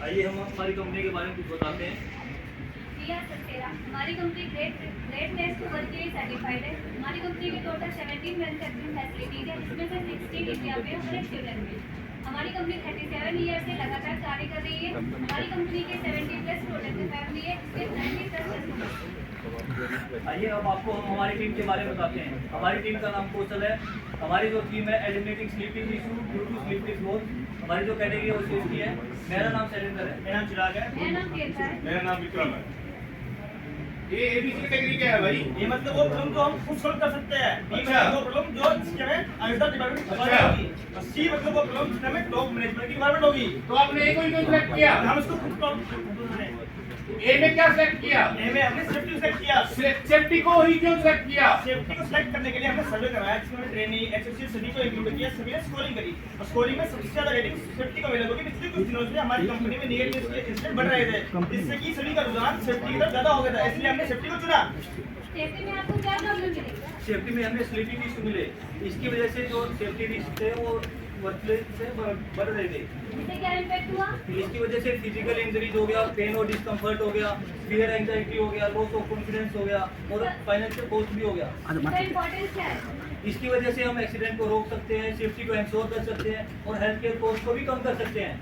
आइए हम हमारी कंपनी के बारे में कुछ बताते हैं। हमारी company great place to work के लिए सर्टिफाइड है। हमारी कंपनी के टोटल 17 मैन्युफैक्चरिंग फैसिलिटीज है, जिसमें से 16 इंडिया में और एक स्वीडन में। हमारी कंपनी 37 ईयर से लगातार कार्य कर रही है। हमारी कंपनी के 70 प्लस प्रोडक्ट फैमिली है, विद 90 प्लस कस्टमर्स। आइए अब आपको हम हमारी टीम के बारे में बताते हैं। हमारी टीम का नाम कौशल है। हमारी जो टीम है eliminating sleeping issue due to sleep disorder, हमारी जो कैटेगरी है वो इसकी है। मेरा नाम शैलेंद्र है। मेरा नाम चिराग है। मेरा नाम केतन है। मेरा नाम विक्रम है। ये एबीसी कैटेगरी क्या है भाई? ये मतलब वो प्रॉब्लम जो हम खुद सॉल्व कर सकते हैं। बी मतलब वो प्रॉब्लम जो इसके में अंडर डिपार्टमेंट होगी। और सी मतलब वो प्रॉब्लम जिसमें में टॉप मैनेजमेंट की डिपार्टमेंट होगी। तो आपने एक ही सिलेक्ट किया, हम इसको खुद प्रॉब्लम ए में क्या सिलेक्ट किया? ए में हमने सेफ्टी सेलेक्ट किया। सेफ्टी को ही क्यों सिलेक्ट किया? सेफ्टी को सिलेक्ट करने के लिए हमने सर्वे कराया, जिसमें ट्रेनिंग एसएससी सभी को इंक्लूड किया, सभी ने स्कोरिंग करी और स्कोरिंग में सबसे ज्यादा रेटिंग सेफ्टी को मिला, क्योंकि पिछले कुछ दिनों से हमारी कंपनी में नियर मिस के इंसिडेंट बढ़ रहे थे, जिससे कि सभी का रुझान सेफ्टी की तरफ ज्यादा हो गया था, इसलिए हमने सेफ्टी को चुना। सेफ्टी में आपको क्या प्रॉब्लम मिलेगी? सेफ्टी में हमें स्लीपिंग इशू मिले, इसकी वजह से जो सेफ्टी रिस्क थे वो वर्कप्लेस से बढ़ रहे थे। इससे क्या इम्पैक्ट हुआ? इसकी वजह से फिजिकल इंजरीज हो गया, पेन और डिस्कम्फर्ट हो गया, फियर एंजाइटी हो गया, लॉस ऑफ कॉन्फिडेंस हो गया और फाइनेंशियल कॉस्ट भी हो गया। इसका इम्पोर्टेंस क्या है? इसकी वजह से हम एक्सीडेंट को रोक सकते हैं, सेफ्टी को इंश्योर कर सकते हैं और हेल्थ केयर कॉस्ट को भी कम कर सकते हैं।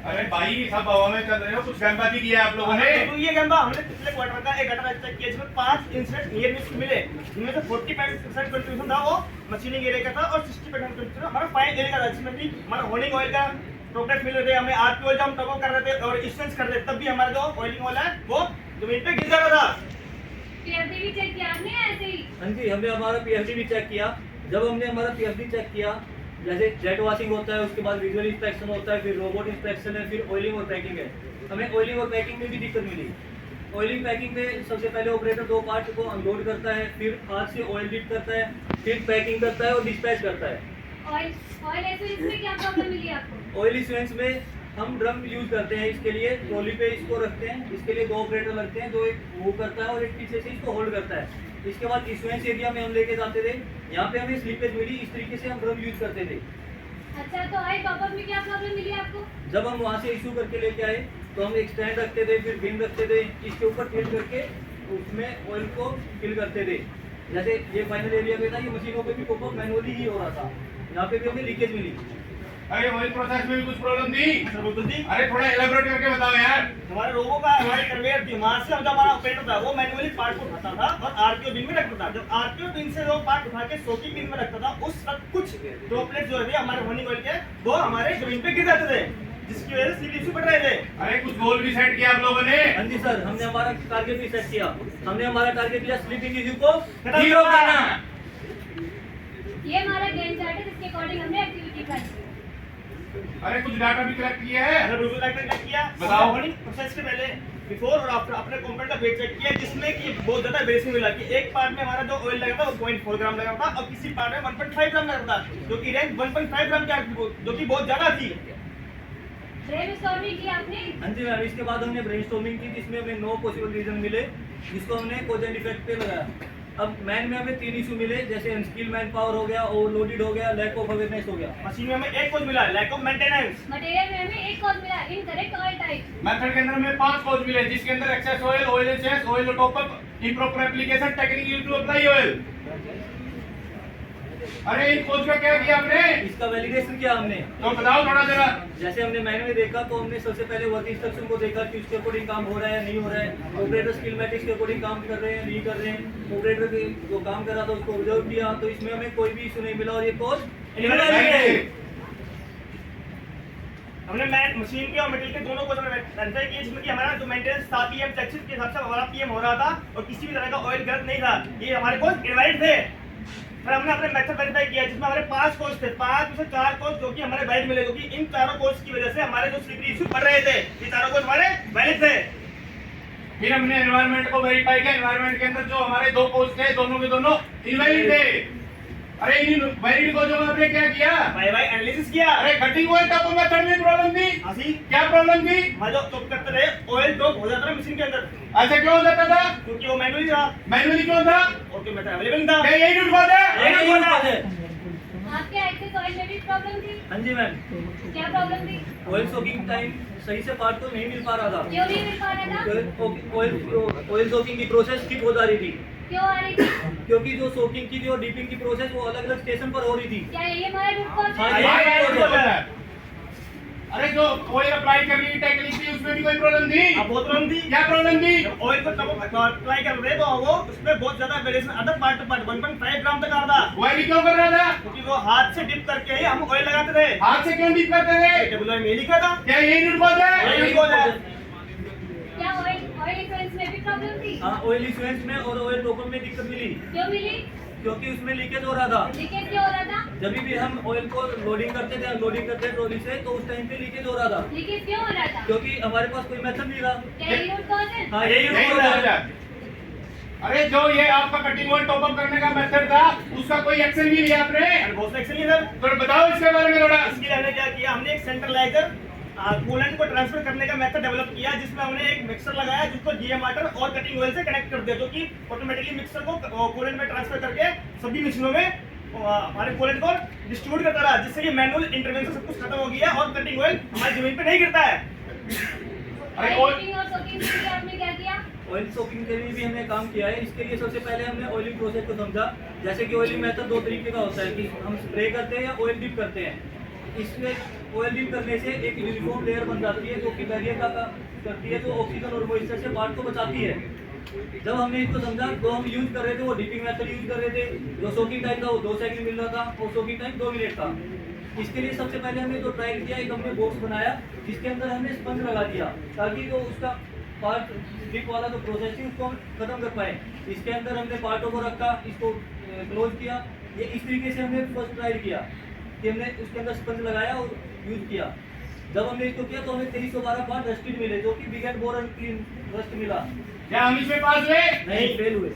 अरे भाई सब हवा में चल रहे हो, कुछ गंदा भी किया आप लोगों ने। तो ये गंदा हमने पिछले क्वार्टर का एक घटना चेक किया, जिसमें 5 इंसिडेंट नियर मिस मिले, जिनमें से 45% कंट्रीब्यूशन था वो मशीनिंग एरिया का था और 60% कंट्रीब्यूशन हमारा फाइन एरिया का था, जिसमें भी हमारा होल्डिंग ऑयल का प्रोडक्ट मिल रहे थे, हमें आरपी ऑयल हम टॉप कर रहे थे और इंश्योरेंस कर रहे थे, तब भी हमारा जो ऑयलिंग ऑयल है वो जमीन पे गिर जा रहा था। पीएफडी भी चेक किया आपने ऐसे ही? हाँ जी, हमने हमारा पीएफडी भी चेक किया। जब हमने हमारा पीएफडी चेक किया, जैसे जेट वॉशिंग होता है, उसके बाद विजुअल इंस्पेक्शन होता है, फिर रोबोट इंस्पेक्शन है, फिर ऑयलिंग और पैकिंग है। हमें ऑयलिंग और पैकिंग में भी दिक्कत मिली। ऑयलिंग पैकिंग में सबसे पहले ऑपरेटर 2 पार्ट को अनलोड करता है, फिर हाथ से ऑयल लीड करता है, फिर पैकिंग करता है और डिस्पैच करता है। ऑयल एसेंस में क्या प्रॉब्लम मिली आपको? ऑयल इशुएंस में हम ड्रम यूज करते हैं, इसके लिए ट्रॉली पे इसको रखते हैं, इसके लिए 2 ऑपरेटर लगते हैं, जो एक मूव करता है और एक पीछे से इसको होल्ड करता है। इसके बाद इशुएंस एरिया में हम लेके जाते थे, यहाँ पे हमें स्लीपेज मिली, इस तरीके से हम ड्रम यूज करते थे। अच्छा, तो ऑयल टॉप अप में क्या प्रॉब्लम मिली आपको? जब हम वहाँ से इशू करके लेके आए तो हम एक स्टैंड रखते थे, फिर बिन रखते थे, इसके ऊपर फिल करके उसमें ऑयल को फिल करते थे। जैसे ये फाइनल एरिया पे था, ये मशीनों पे भी पॉपअप मैनुअली ही हो रहा था, यहाँ पे भी हमें लीकेज मिली। अरे ऑयल प्रोसेस में भी कुछ प्रॉब्लम थी? बिल्कुल जी। अरे थोड़ा एलाबोरेट करके बताओ यार। हमारे रोबो का हमारी कन्वेयर थी, वहां से जो हमारा ऑपरेटर था वो मैनुअली पार्ट को उठाता था और आरपीओ बिन में रखता था। जब आरपीओ बिन से वो पार्ट उठा के सोकिंग बिन में रखता था, उस वक्त कुछ ड्रॉपलेट जो है हमारे होनिंग ऑयल के वो हमारे जमीन पे गिर जाते थे, जिसकी वजह से स्लीप इशू बढ़ रहे थे। अरे कुछ गोल भी सेट किया आप लोगों ने? हाँ जी सर, हमने हमारा टारगेट भी सेट किया। हमने हमारा टारगेट लिया स्लीपिंग इशू को जीरो करना। ये हमारा गेम चार्ट है, जिसके अकॉर्डिंग हमने एक्टिविटी प्लान की। अरे कुछ डाटा भी कलेक्ट किया है? अगर बिल्कुल लाइक किया, बताओ। होनिंग प्रोसेस के पहले बिफोर और आफ्टर अपने कंपोनेंट का वेट चेक किया, जिसमें कि बहुत ज्यादा वेरिएशन मिला कि एक पार्ट में हमारा जो ऑयल लगा था वो 0.4 ग्राम लगा था और किसी पार्ट में 1.5 ग्राम लगा था, जो कि रैंक 1.5 ग्राम का, जो कि बहुत ज्यादा थी। ब्रेनस्टॉर्मिंग की आपने? हाँ जी मैम, इसके बाद हमने ब्रेनस्टॉर्मिंग की, जिसमें हमें 9 पॉसिबल रीजन मिले, जिसको हमने कॉज एंड इफेक्ट पे लगाया। अब मैन में हमें 3 इशू मिले, जैसे अनस्किल मैन पावर हो गया, ओवरलोडेड हो गया, लैक ऑफ अवेयरनेस हो गया। मशीन में हमें एक कॉज मिला, लैक ऑफ मेंटेनेंस। मटेरियल में हमें एक कॉज मिला, इनकरेक्ट ऑयल टाइप। मेथड के अंदर में 5 कॉज मिले, जिसके अंदर excess oil, oil excess, oil top up, improper application, technique use to apply oil. अरे इन कॉज का क्या किया आपने? इसका वैलिडेशन किया हमने। तो बताओ थोड़ा जरा। जैसे हमने मैन में देखा तो हमने सबसे पहले वर्क इंस्ट्रक्शन को देखा कि उसके अकॉर्डिंग काम हो रहा है नहीं हो रहा है, ऑपरेटर स्किल मैट्रिक्स के अकॉर्डिंग काम कर रहे हैं नहीं कर रहे हैं, ऑपरेटर जो काम कर रहा था उसको ऑब्जर्व किया, तो इसमें हमें कोई भी इशू नहीं मिला और ये कॉज हमने मशीन के और मटेरियल के दोनों को वेरीफाई किया, जिसमें कि हमारा जो मेंटेनेंस था पीएम चेक के हिसाब से हमारा पीएम हो रहा था और किसी भी तरह का ऑयल गलत नहीं था, ये हमारे कॉज इनवैलिड थे। फिर हमने अपने मेथड वेरीफाई किया, जिसमें हमारे 5 कोर्स थे, 5 में से 4 कोर्स जो कि हमारे वैलिड मिले, क्योंकि इन चारों कोर्स की वजह से हमारे जो स्लीपरी इशू बढ़ रहे थे, ये चारों कोर्स हमारे वैलिड थे। फिर हमने एनवायरनमेंट को वेरीफाई किया, एनवायरनमेंट के अंदर जो हमारे 2 कोर्स थे, दोनों के दोनों इनवैलिड थे। अरे इन वैलिड को जो आपने क्या किया? भाई एनालिसिस किया। अरे कटिंग ऑयल टॉप मेथड में प्रॉब्लम थी। हां, क्या प्रॉब्लम थी? हम जो टॉप करते रहे ऑयल टॉप हो जाता था मशीन के अंदर। ऐसा क्यों हो जाता था? क्योंकि वो मैनुअली था, मैनुअली क्यों था? ओके मेथड अवेलेबल था। क्या यही टूट बात है? यही टूट बात है। आपके एक्सेस ऑयल में भी प्रॉब्लम थी? हाँ जी मैम, क्या प्रॉब्लम थी? ऑयल सोकिंग टाइम सही से पार्ट को नहीं मिल पा रहा था। क्यों नहीं मिल पा रहा था? ऑयल सोकिंग की प्रोसेस स्किप हो जा रही थी, क्यों आ रही थी? क्योंकि जो सोकिंग की थी और डीपिंग की प्रोसेस वो अलग अलग स्टेशन पर हो रही थी। क्या ये हमारा रूट कॉज हाँ, है? ये- भाई, भाई, बोल रहा है। अरे जो ऑयल अप्लाई करने की टेक्निक थी उसमें भी कोई प्रॉब्लम थी? अब बहुत प्रॉब्लम थी। क्या प्रॉब्लम थी? ऑयल को तब अप्लाई कर रहे तो वो उसमें बहुत ज्यादा variation other part two part 1.5 ग्राम तक आ रहा था, ऑयल क्यों कर रहा था? क्योंकि वो हाथ से डिप करके ही हम ऑयल लगाते थे। हाथ से क्यों डीप करते थे? WI में लिखा था। क्या यही रूट कॉज है? यही बोल रहा है। क्या ऑयल इक्वेंस में भी प्रॉब्लम थी? हाँ, ऑयल इक्वेंस में और ऑयल टॉपर में दिक्कत मिली, क्यों मिली? क्योंकि उसमें लीकेज हो रहा था। लीकेज क्यों हो रहा था? जब भी हम ऑयल को लोडिंग करते थे, अनलोडिंग करते थे ट्रॉली से, तो उस टाइम पे लीकेज हो रहा था, लीकेज क्यों हो रहा था? क्योंकि हमारे पास कोई मेथड नहीं रहा। क्या ये रूट कॉज है? हाँ, यही यही रूट रूट कॉज कॉज है। है। अरे जो ये आपका कटिंग ऑयल टॉप अप करने का मेथड था उसका कोई एक्शन भी लिया आपने? अरे बहुत एक्शन नहीं सर। तो बताओ इसके बारे में थोड़ा। इसके लिए हमने क्या किया, हमने एक सेंट्रलाइजर कूलेंट को ट्रांसफर करने का मेथड डेवलप किया, जिसमें हमने एक मिक्सर लगाया जिसको जीएम वाटर और कटिंग ऑयल से कनेक्ट कर दिया, जो कि ऑटोमेटिकली मिक्सर को कूलेंट में ट्रांसफर करके सभी मशीनों में हमारे कूलेंट को डिस्ट्रीब्यूट करता रहा, जिससे कि मैनुअल इंटरवेंशन सब कुछ खत्म हो गया और कटिंग ऑयल हमारी जमीन पे नहीं गिरता है। अरे ऑयलिंग और सोकिंग के लिए आपने क्या किया? ऑयल सोकिंग के लिए भी हमने काम किया है। इसके लिए सबसे पहले हमने ऑयलिंग प्रोसेस को समझा। जैसे कि ऑयलिंग मेथड दो तरीके का होता है कि हम स्प्रे करते हैं या ऑयल डिप करते हैं। इसमें ऑयल डिप करने से एक यूनिफॉर्म लेयर बन जाती है जो कि बैरियर का काम करती है, जो ऑक्सीजन और मॉइस्चर से पार्ट को बचाती है। जब हमने इसको समझा तो हम यूज कर रहे थे, वो डिपिंग मेथड यूज कर रहे थे। जो सोकिंग टाइम था वो 2 सेकंड मिल रहा था और सोकिंग टाइम 2 मिनट था। इसके लिए सबसे पहले हमने जो ट्राई किया, एक हमने बॉक्स बनाया जिसके अंदर हमने स्पंज लगा दिया ताकि जो उसका पार्ट डिप वाला जो प्रोसेस है उसको हम खत्म कर पाए। इसके अंदर हमने पार्टों को रखा, इसको क्लोज किया। ये इस तरीके से हमने फर्स्ट ट्राई किया कि हमने उसके अंदर स्पंज लगाया और यूज किया। जब हमने इसको किया तो हमें 2312 पार्ट रस्टेड मिले, जो कि big and bore and clean rust मिला। क्या हम इसमें पास हुए? नहीं, फेल हुए।